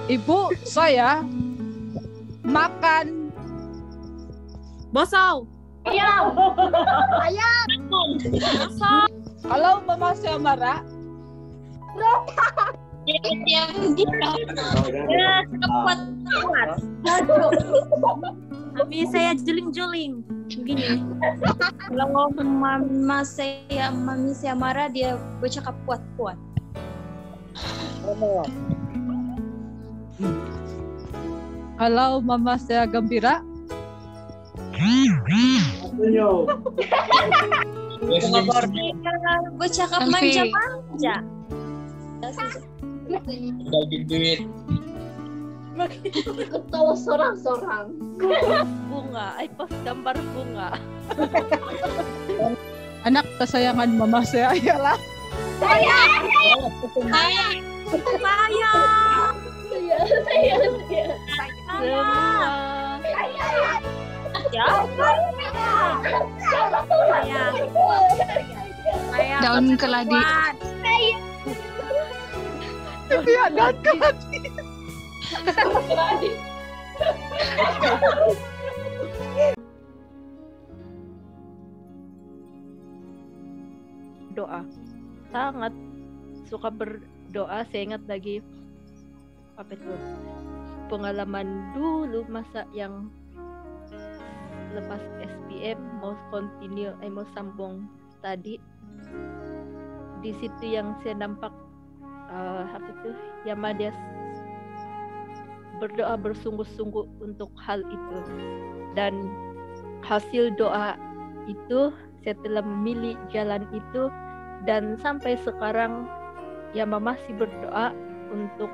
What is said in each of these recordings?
Ibu, saya makan Bosau. Ayam. Bosau. kalau mama saya marah. Kuat. Tapi saya juling-juling. Gini. Kalau mami saya marah, dia bercakap kuat-kuat. Kalau mama saya gembira. Bercakap manja-manja. Bagi duit. Ketawa sorang-sorang. Bunga, ay pas gambar bunga. Anak kesayangan mama saya ialah Saya. Daun keladi. Iya, dan keladi. Doa. Sangat suka berdoa. Saya ingat lagi apa itu pengalaman dulu masa yang lepas SPM mau sambung tadi. Di situ yang saya nampak apa itu Yamades berdoa bersungguh-sungguh untuk hal itu, dan hasil doa itu saya telah memilih jalan itu, dan sampai sekarang Yama masih berdoa untuk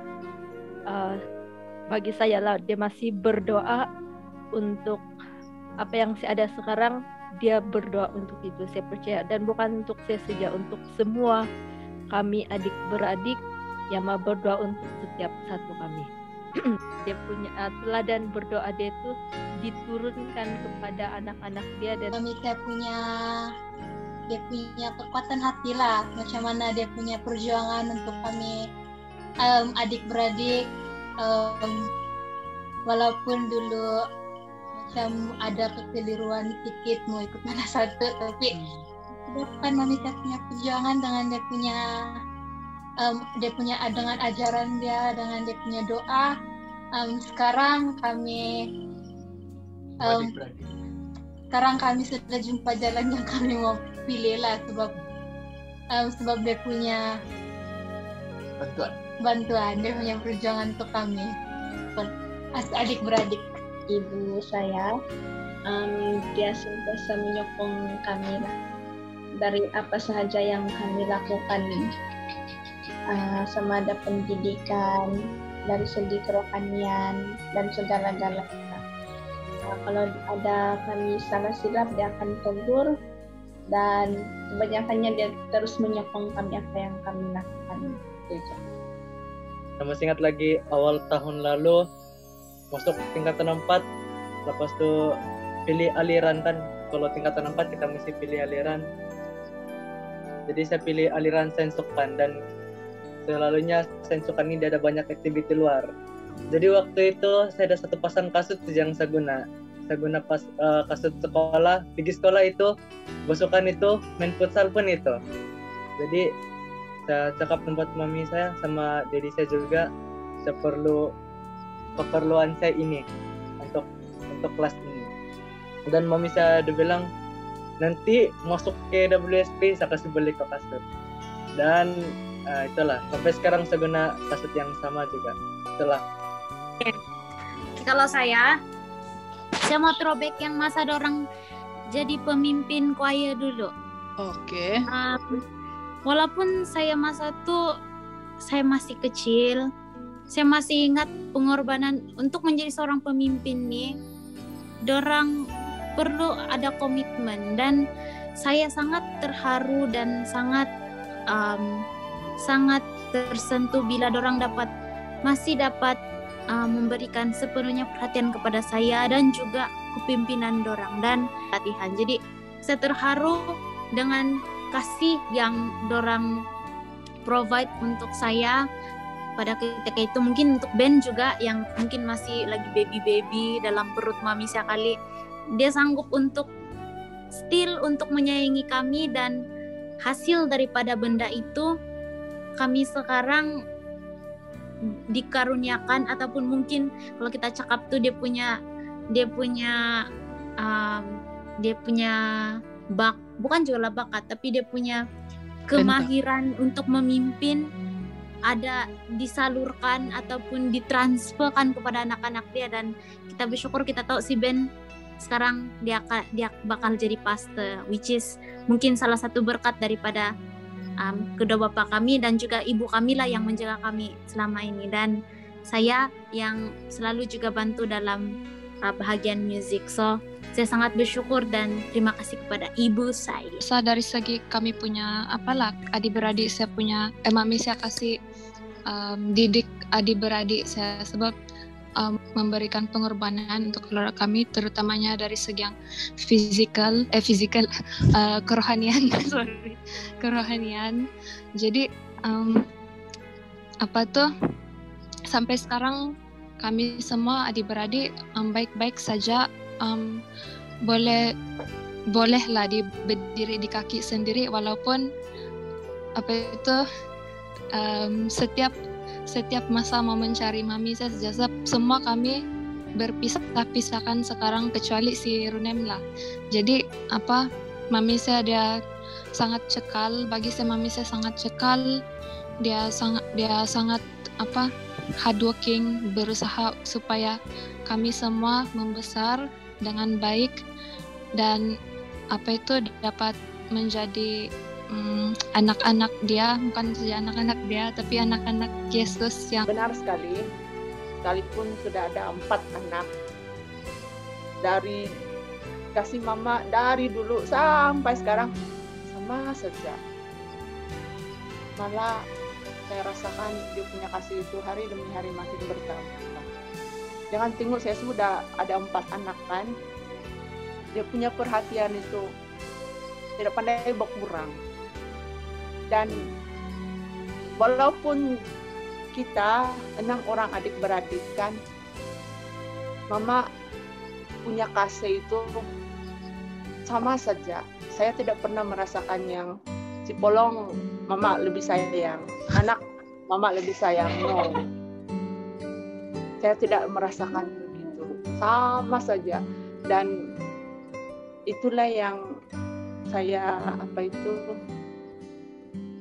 bagi saya lah, dia masih berdoa untuk apa yang saya ada sekarang. Dia berdoa untuk itu, saya percaya, dan bukan untuk saya saja, untuk semua kami adik-beradik yang mau berdoa untuk setiap satu kami. Dia punya teladan berdoa dia itu diturunkan kepada anak-anak dia, dan kami dia punya kekuatan hati lah, macam mana dia punya perjuangan untuk kami adik-beradik, walaupun dulu macam ada kekeliruan sedikit mau ikut mana satu, tapi bukan mami saya punya perjuangan dengan dia punya dengan ajaran dia, dengan dia punya doa. Sekarang kami sudah jumpa jalan yang kami mau pilih lah, sebab dia punya bantuan, dia punya perjuangan untuk kami adik-beradik. Ibu saya, dia sentiasa menyokong kami lah dari apa sahaja yang kami lakukan, sama ada pendidikan, dari segi kerohanian dan segala-galanya. Kalau ada kami salah silap, dia akan tegur, dan kebanyakannya dia terus menyokong kami apa yang kami lakukan. Saya masih ingat lagi awal tahun lalu masuk tingkatan 4, lepas itu pilih aliran kan. Kalau tingkatan 4 kita mesti pilih aliran. Jadi saya pilih aliran Sensukan, dan selalunya Sensukan ini ada banyak aktiviti luar. Jadi waktu itu saya ada satu pasang kasut yang saya guna pas kasut sekolah, pergi sekolah itu, besokan itu main futsal pun itu. Jadi saya cakap tempat mami saya sama dedi saya juga, saya perlu keperluan saya ini untuk kelas ini. Dan mami saya dia bilang nanti masuk ke WSP saya kasih beli ke kasut. Dan itulah sampai sekarang saya guna kasut yang sama juga. Itulah. Kalau saya mau throwback yang masa dorang jadi pemimpin choir dulu. Oke. Walaupun saya masa itu saya masih kecil, saya masih ingat pengorbanan untuk menjadi seorang pemimpin nih. Dorang perlu ada komitmen, dan saya sangat terharu dan sangat tersentuh bila dorang masih dapat memberikan sepenuhnya perhatian kepada saya dan juga kepimpinan dorang dan latihan. Jadi saya terharu dengan kasih yang dorang provide untuk saya, pada ketika itu. Mungkin untuk Ben juga yang mungkin masih lagi baby dalam perut mami sekali, dia sanggup untuk still untuk menyayangi kami, dan hasil daripada benda itu kami sekarang dikaruniakan, ataupun mungkin kalau kita cakap tuh dia punya bukan jual bakat, tapi dia punya kemahiran untuk memimpin, ada disalurkan ataupun ditransferkan kepada anak-anak dia. Dan kita bersyukur, kita tahu si Ben sekarang dia bakal jadi pastor, which is mungkin salah satu berkat daripada kedua bapak kami dan juga ibu kami lah yang menjaga kami selama ini, dan saya yang selalu juga bantu dalam bahagian musik. So saya sangat bersyukur dan terima kasih kepada ibu saya. Dari segi kami punya adik-beradik, saya punya mami saya kasih didik adik-beradik saya, sebab memberikan pengorbanan untuk keluarga kami, terutamanya dari segi yang kerohanian. Jadi sampai sekarang kami semua adik-beradik baik-baik saja, bolehlah berdiri di kaki sendiri, walaupun setiap masa mau mencari mami saya sejak semua kami berpisah-pisahkan sekarang, kecuali si Runem lah. Jadi mami saya dia sangat cekal, bagi saya mami saya sangat cekal, dia sangat hardworking, berusaha supaya kami semua membesar dengan baik dan dapat menjadi anak-anak dia, bukan saja anak-anak dia, tapi anak-anak Yesus yang benar sekali. Sekalipun sudah ada 4 anak, dari kasih mama dari dulu sampai sekarang sama saja. Malah saya rasakan dia punya kasih itu hari demi hari makin bertambah. Jangan tengok saya sudah ada 4 anak kan, dia punya perhatian itu tidak pandai berkurang. Dan walaupun kita 6 orang adik-beradik kan, mama punya kasih itu sama saja. Saya tidak pernah merasakan yang si Polong mama lebih sayang, anak mama lebih sayang. No. Saya tidak merasakan begitu. Sama saja. Dan itulah yang saya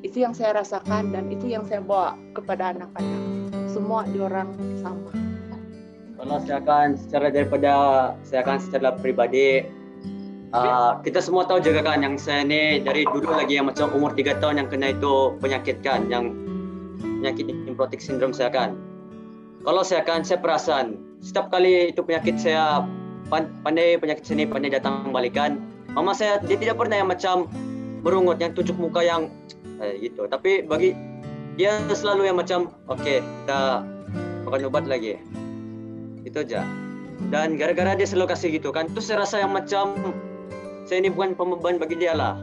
itu yang saya rasakan, dan itu yang saya bawa kepada anak-anak. Semua diorang sama. Kalau saya akan secara pribadi, kita semua tahu juga kan, yang saya ini dari dulu lagi yang macam umur 3 tahun yang kena itu penyakit kan, yang penyakit nephrotic syndrome saya kan. Kalau saya perasan setiap kali itu penyakit saya pandai datang balikan. Mama saya dia tidak pernah yang macam merungut, yang tunjuk muka yang gitu. Tapi bagi dia selalu yang macam okay, kita makan obat lagi. Itu aja. Dan gara-gara dia selalu kasih gitu kan, terus saya rasa yang macam saya ini bukan pembeban bagi dia lah.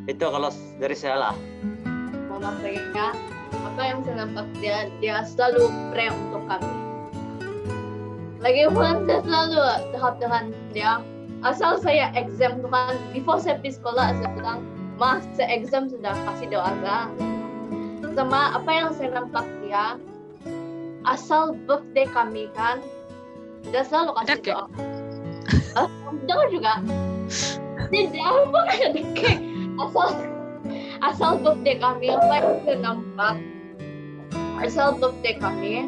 Itu kalau dari saya lah. Mama saya, apa yang saya nampak dia selalu pray untuk kami. Lagi pun saya selalu tahap dengan dia. Asal saya exam tuh kan, before saya pergi sekolah saya bilang, Ma, saya exam sudah kasih doa kan. Sama apa yang saya nampak dia, asal birthday kami kan, dia selalu kasih doa. Dengar juga. Tidak, bukan ada cake. Asal birthday kami, apa yang saya nampak, asal birthday kami,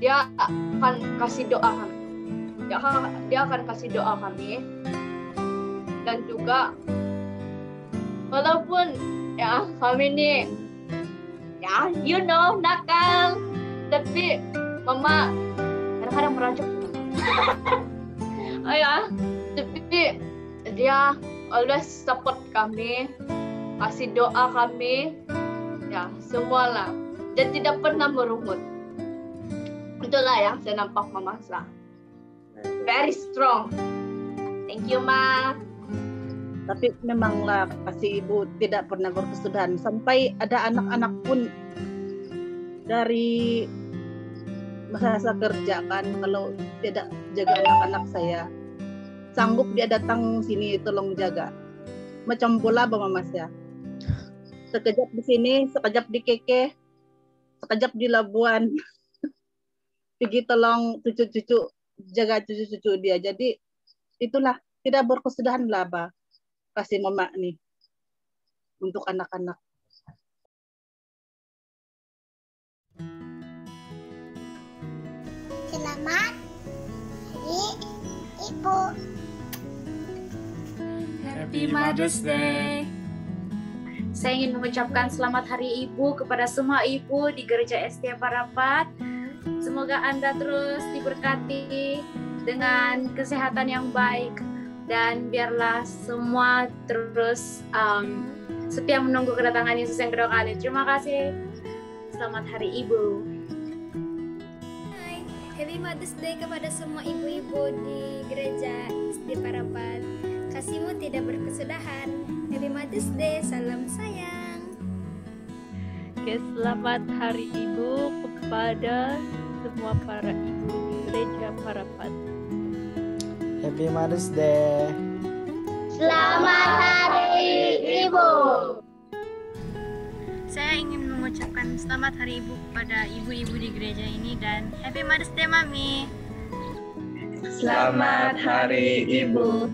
dia akan kasih doa kami. Dia akan kasih doa kami. Dan juga walaupun ya kami ini ya nakal, tapi mama kadang-kadang merajuk tapi dia always support kami, kasih doa kami, ya semualah. Dia tidak pernah merungut. Itulah yang saya nampak mama saya. Very strong. Thank you, Ma. Tapi memanglah kasih ibu tidak pernah berkesudahan. Sampai ada anak-anak pun dari masa kerja kan, kalau tidak jaga anak-anak saya, sanggup dia datang sini tolong jaga. Macam bola Mas ya. Sekejap di sini, sekejap di Keke, sekejap di Labuan. Pergi tolong cucu-cucu, jaga cucu-cucu dia. Jadi itulah, tidak berkesudahan lah Ba, kasih mama nih untuk anak-anak. Selamat Hari Ibu. Happy Mother's Day. Saya ingin mengucapkan selamat Hari Ibu kepada semua ibu di Gereja Setia Parapat. Semoga Anda terus diberkati dengan kesehatan yang baik dan biarlah semua terus setia menunggu kedatangan Yesus yang kedua kali. Terima kasih. Selamat Hari Ibu. Hai, Happy Mother's Day kepada semua ibu-ibu di Gereja Setia Parapat. Kasihmu tidak berkesudahan. Happy Mother's Day, salam sayang. Oke, selamat Hari Ibu kepada semua para ibu di Gereja Parapat. Happy Mother's Day. Selamat Hari Ibu. Saya ingin mengucapkan selamat Hari Ibu kepada ibu-ibu di gereja ini dan Happy Mother's Day Mami. Selamat Hari Ibu.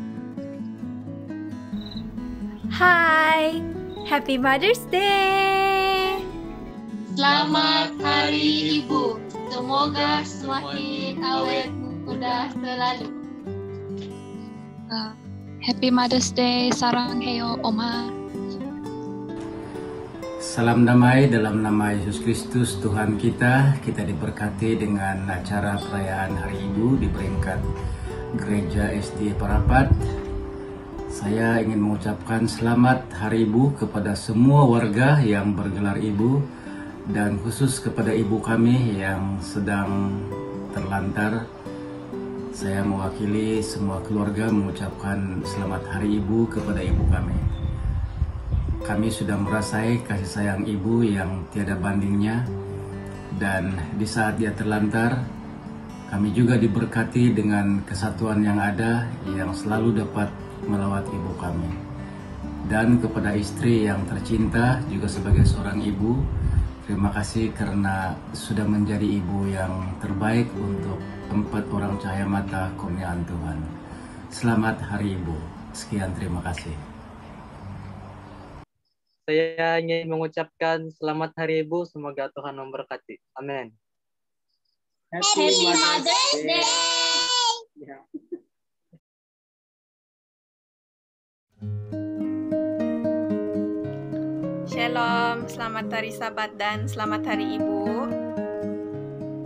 Hai, Happy Mother's Day. Selamat Hari Ibu. Semoga semakin awet muda selalu. Happy Mother's Day, sarang heyo Oma. Salam damai dalam nama Yesus Kristus Tuhan kita. Kita diberkati dengan acara perayaan Hari Ibu di peringkat Gereja SD Parapat. Saya ingin mengucapkan selamat Hari Ibu kepada semua warga yang bergelar ibu dan khusus kepada ibu kami yang sedang terlantar. Saya mewakili semua keluarga mengucapkan selamat Hari Ibu kepada ibu kami. Kami sudah merasai kasih sayang ibu yang tiada bandingnya, dan di saat dia terlantar, kami juga diberkati dengan kesatuan yang ada yang selalu dapat melawat ibu kami. Dan kepada istri yang tercinta juga sebagai seorang ibu, terima kasih karena sudah menjadi ibu yang terbaik untuk 4 orang cahaya mata kurniaan Tuhan. Selamat Hari Ibu. Sekian, terima kasih. Saya ingin mengucapkan selamat Hari Ibu, semoga Tuhan memberkati. Amin. Happy Mother's Day. Shalom, selamat Hari Sabat dan selamat Hari Ibu.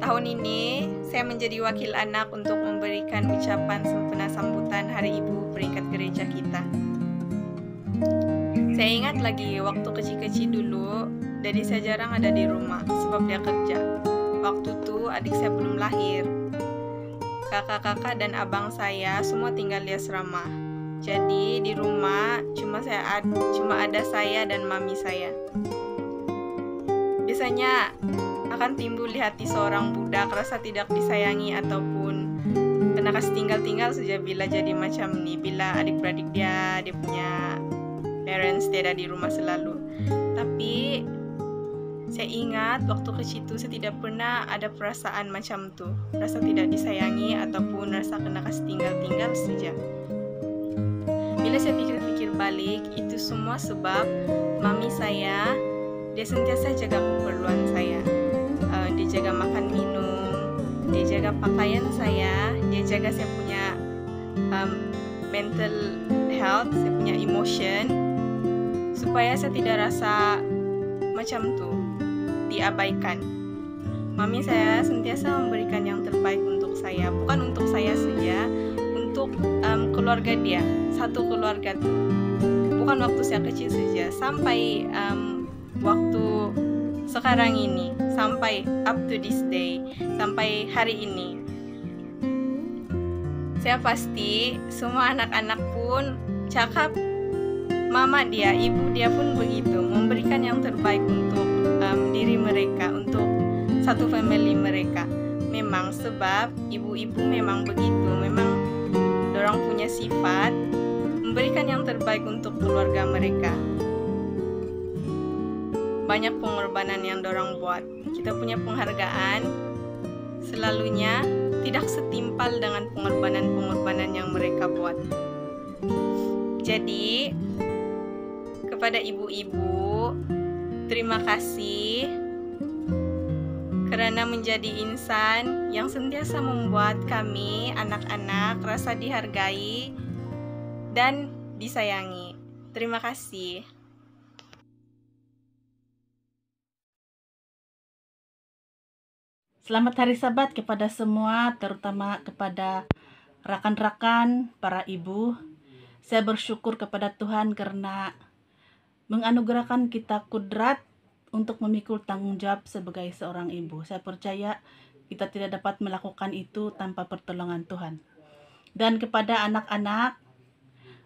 Tahun ini saya menjadi wakil anak untuk memberikan ucapan sempena sambutan Hari Ibu peringkat gereja kita. Saya ingat lagi waktu kecil-kecil dulu, Daddy saya jarang ada di rumah sebab dia kerja. Waktu itu adik saya belum lahir. Kakak-kakak dan abang saya semua tinggal di asrama. Jadi di rumah cuma ada saya dan mami saya. Biasanya akan timbul di hati seorang budak rasa tidak disayangi ataupun kena kasih tinggal-tinggal saja bila jadi macam ni, bila adik-beradik dia punya parents tiada di rumah selalu. Tapi saya ingat waktu kecil itu saya tidak pernah ada perasaan macam tu, rasa tidak disayangi ataupun rasa kena kasih tinggal-tinggal saja. Bila saya pikir-pikir balik, itu semua sebab mami saya, dia sentiasa jaga keperluan saya. Dia jaga makan minum, dia jaga pakaian saya, dia jaga saya punya mental health, saya punya emotion, supaya saya tidak rasa macam tu, diabaikan. Mami saya sentiasa memberikan yang terbaik untuk saya, bukan untuk saya saja, untuk keluarga dia, satu keluarga tu. Bukan waktu saya kecil saja, sampai waktu sekarang ini, sampai up to this day, sampai hari ini. Saya pasti semua anak-anak pun cakap mama dia, ibu dia pun begitu, memberikan yang terbaik untuk diri mereka, untuk satu family mereka. Memang sebab ibu-ibu memang begitu, memang dorang punya sifat memberikan yang terbaik untuk keluarga mereka. Banyak pengorbanan yang dorang buat. Kita punya penghargaan selalunya tidak setimpal dengan pengorbanan-pengorbanan yang mereka buat. Jadi, kepada ibu-ibu, terima kasih karena menjadi insan yang sentiasa membuat kami, anak-anak, rasa dihargai dan disayangi. Terima kasih. Selamat Hari Sabat kepada semua, terutama kepada rakan-rakan, para ibu. Saya bersyukur kepada Tuhan karena menganugerahkan kita kudrat untuk memikul tanggung jawab sebagai seorang ibu. Saya percaya kita tidak dapat melakukan itu tanpa pertolongan Tuhan. Dan kepada anak-anak,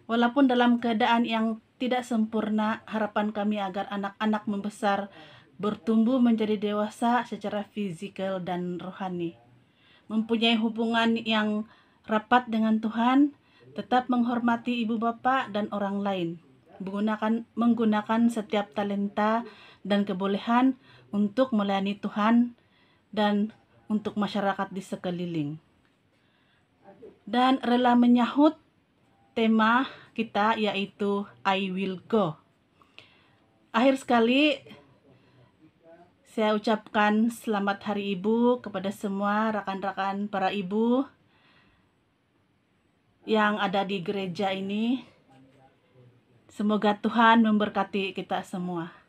walaupun dalam keadaan yang tidak sempurna, harapan kami agar anak-anak membesar, bertumbuh menjadi dewasa secara fisikal dan rohani, mempunyai hubungan yang rapat dengan Tuhan, tetap menghormati ibu bapak dan orang lain, menggunakan setiap talenta dan kebolehan untuk melayani Tuhan dan untuk masyarakat di sekeliling, dan rela menyahut tema kita yaitu I Will Go. Akhir sekali, saya ucapkan selamat Hari Ibu kepada semua rakan-rakan para ibu yang ada di gereja ini. Semoga Tuhan memberkati kita semua.